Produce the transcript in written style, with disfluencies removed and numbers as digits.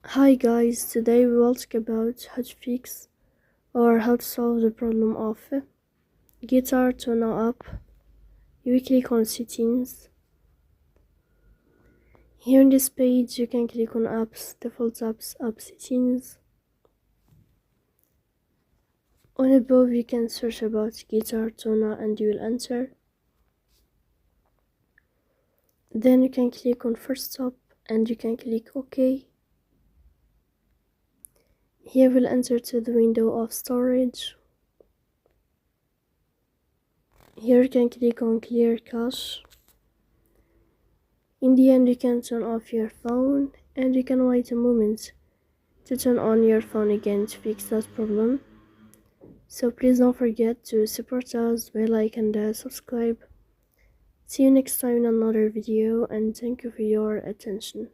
Hi guys, today we will talk about how to fix or how to solve the problem of GuitarTuna app. You click on settings. Here in this page you can click on apps, default apps, app settings. On above you can search about GuitarTuna and you will enter. Then you can click on first stop and you can click OK. Here we'll enter to the window of storage. Here you can click on clear cache. In the end you can turn off your phone and you can wait a moment to turn on your phone again to fix that problem. So please don't forget to support us by like and subscribe. See you next time in another video and thank you for your attention.